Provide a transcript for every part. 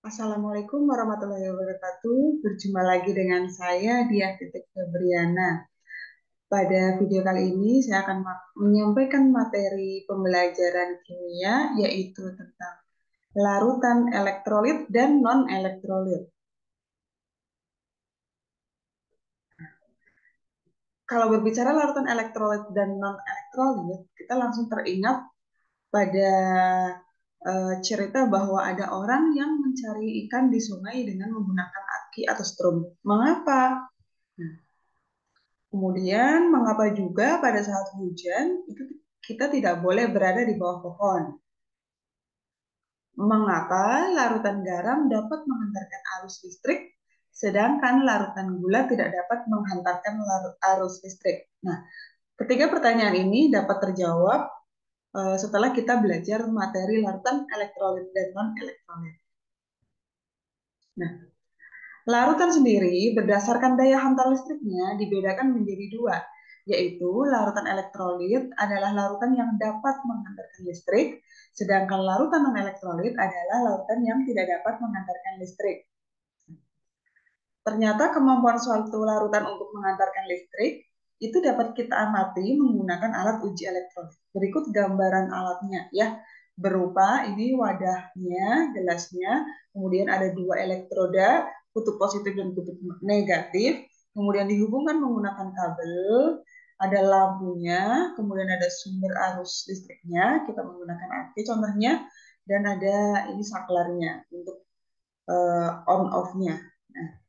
Assalamualaikum warahmatullahi wabarakatuh. Berjumpa lagi dengan saya, Diah Titik Febriana. Pada video kali ini, saya akan menyampaikan materi pembelajaran kimia, yaitu tentang larutan elektrolit dan non-elektrolit. Kalau berbicara larutan elektrolit dan non-elektrolit, kita langsung teringat pada cerita bahwa ada orang yang mencari ikan di sungai dengan menggunakan aki atau strum. Mengapa? Nah, kemudian, mengapa juga pada saat hujan itu kita tidak boleh berada di bawah pohon? Mengapa larutan garam dapat menghantarkan arus listrik, sedangkan larutan gula tidak dapat menghantarkan arus listrik? Nah, ketiga pertanyaan ini dapat terjawab setelah kita belajar materi larutan elektrolit dan non-elektrolit. Nah, larutan sendiri berdasarkan daya hantar listriknya dibedakan menjadi dua, yaitu larutan elektrolit adalah larutan yang dapat menghantarkan listrik, sedangkan larutan non-elektrolit adalah larutan yang tidak dapat menghantarkan listrik. Ternyata kemampuan suatu larutan untuk menghantarkan listrik itu dapat kita amati menggunakan alat uji elektrolit. Berikut gambaran alatnya ya, berupa ini wadahnya, gelasnya, kemudian ada dua elektroda, kutub positif dan kutub negatif, kemudian dihubungkan menggunakan kabel, ada lampunya, kemudian ada sumber arus listriknya, kita menggunakan AC contohnya, dan ada ini saklarnya untuk on off-nya. Nah,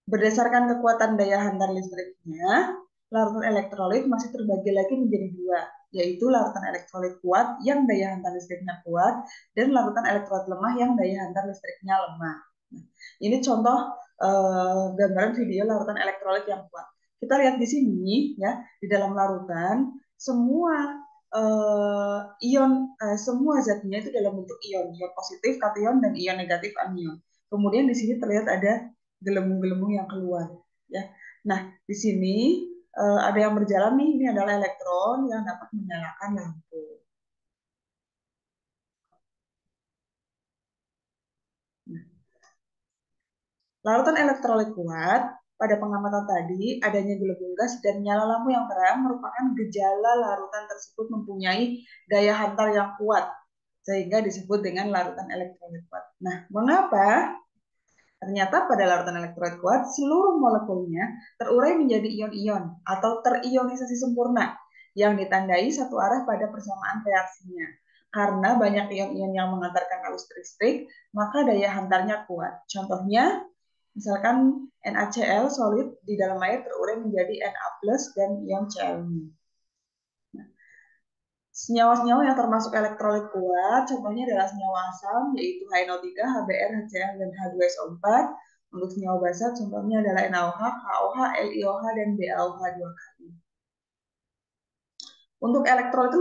berdasarkan kekuatan daya hantar listriknya, larutan elektrolit masih terbagi lagi menjadi dua, yaitu larutan elektrolit kuat yang daya hantar listriknya kuat, dan larutan elektrolit lemah yang daya hantar listriknya lemah. Nah, ini contoh gambaran video larutan elektrolit yang kuat. Kita lihat di sini ya, di dalam larutan semua semua zatnya itu dalam bentuk ion, ion positif, kation, dan ion negatif, anion. Kemudian di sini terlihat ada gelembung-gelembung yang keluar ya. Nah, di sini ada yang berjalan nih, ini adalah elektron yang dapat menyalakan lampu. Nah, larutan elektrolit kuat pada pengamatan tadi adanya gelembung gas dan nyala lampu yang terang merupakan gejala larutan tersebut mempunyai daya hantar yang kuat sehingga disebut dengan larutan elektrolit kuat. Nah, mengapa? Ternyata pada larutan elektrolit kuat, seluruh molekulnya terurai menjadi ion-ion atau terionisasi sempurna yang ditandai satu arah pada persamaan reaksinya. Karena banyak ion-ion yang mengantarkan arus listrik, maka daya hantarnya kuat. Contohnya, misalkan NaCl solid di dalam air terurai menjadi Na+ dan ion Cl-nya. Senyawa-senyawa yang termasuk elektrolit kuat, contohnya adalah senyawa asam, yaitu HNO3, HBr, HCl, dan H2SO4. Untuk senyawa basa, contohnya adalah NaOH, KOH, LiOH, dan BaOH 2 kali. Untuk elektrolit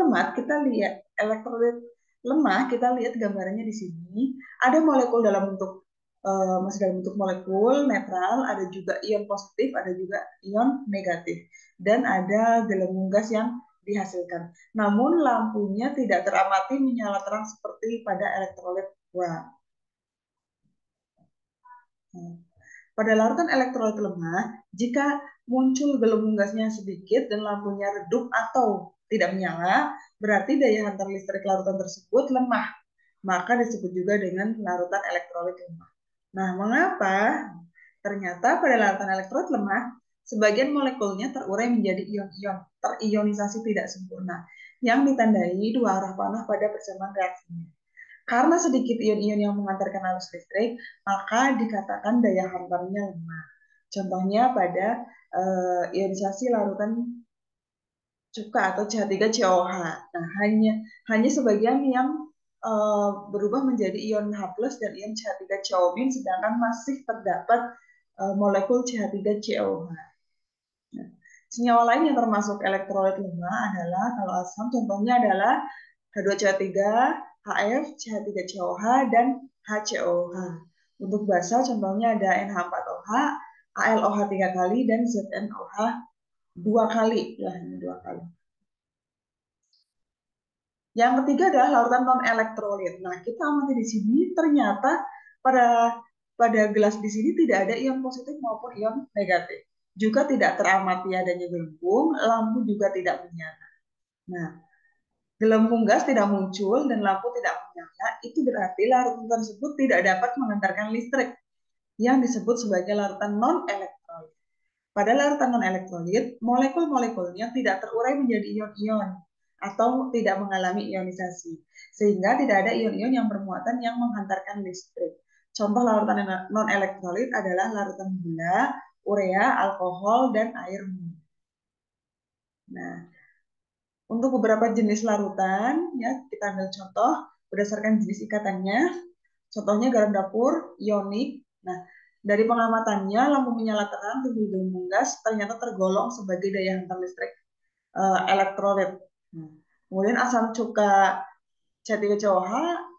lemah, kita lihat gambarannya di sini. Ada molekul dalam bentuk masih dalam bentuk molekul netral, ada juga ion positif, ada juga ion negatif, dan ada gelembung gas yang dihasilkan. Namun lampunya tidak teramati menyala terang seperti pada elektrolit kuat. Pada larutan elektrolit lemah, jika muncul gelembung gasnya sedikit dan lampunya redup atau tidak menyala, berarti daya hantar listrik larutan tersebut lemah. Maka disebut juga dengan larutan elektrolit lemah. Nah, mengapa? Ternyata pada larutan elektrolit lemah, sebagian molekulnya terurai menjadi ion-ion, terionisasi tidak sempurna, yang ditandai dua arah panah pada persamaan reaksinya. Karena sedikit ion-ion yang mengantarkan arus listrik, maka dikatakan daya hantarnya lemah. Contohnya pada ionisasi larutan cuka atau CH3COH. Nah, hanya sebagian yang berubah menjadi ion H+ dan ion CH3COB, sedangkan masih terdapat molekul CH3COH. Nah, senyawa lain yang termasuk elektrolit lemah adalah kalau asam, contohnya adalah H2CO3, HF, CH3COH, dan HCOH. Untuk basa contohnya ada NH4OH, ALOH 3 kali, dan ZNOH 2 kali. Ya, ini 2 kali. Yang ketiga adalah larutan non-elektrolit. Nah, kita amati di sini ternyata pada pada gelas di sini tidak ada ion positif maupun ion negatif. Juga tidak teramati adanya gelembung, lampu juga tidak menyala. Nah, gelembung gas tidak muncul dan lampu tidak menyala, itu berarti larutan tersebut tidak dapat mengantarkan listrik yang disebut sebagai larutan non-elektrolit. Pada larutan non-elektrolit, molekul-molekulnya tidak terurai menjadi ion-ion atau tidak mengalami ionisasi, sehingga tidak ada ion-ion yang bermuatan yang menghantarkan listrik. Contoh larutan non-elektrolit adalah larutan gula, urea, alkohol, dan air minum. Nah, untuk beberapa jenis larutan, ya kita ambil contoh berdasarkan jenis ikatannya. Contohnya garam dapur, ionik. Nah, dari pengamatannya, lampu menyala terang, timbul gelembung gas, ternyata tergolong sebagai daya hantar listrik elektrolit. Nah, kemudian asam cuka CaCO2,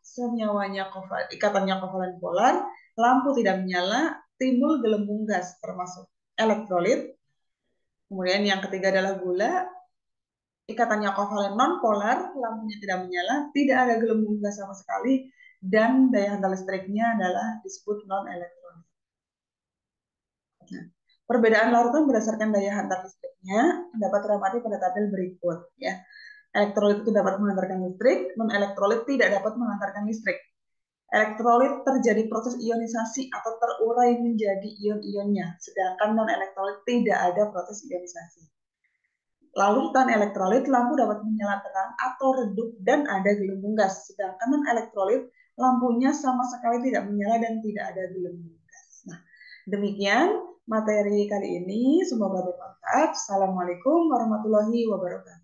senyawanya ikatannya kovalen polar, lampu tidak menyala, timbul gelembung gas, termasuk elektrolit. Kemudian yang ketiga adalah gula, ikatannya kovalen non-polar, lampunya tidak menyala, tidak ada gelembung gas sama sekali, dan daya hantar listriknya adalah disebut non-elektrolit. Nah, perbedaan larutan berdasarkan daya hantar listriknya dapat teramati pada tabel berikut. Ya, elektrolit itu dapat menghantarkan listrik, non-elektrolit tidak dapat menghantarkan listrik. Elektrolit terjadi proses ionisasi atau terurai menjadi ion-ionnya, sedangkan non-elektrolit tidak ada proses ionisasi. Larutan elektrolit, lampu dapat menyala terang atau redup dan ada gelembung gas. Sedangkan non-elektrolit, lampunya sama sekali tidak menyala dan tidak ada gelembung gas. Nah, demikian materi kali ini. Semoga bermanfaat. Assalamualaikum warahmatullahi wabarakatuh.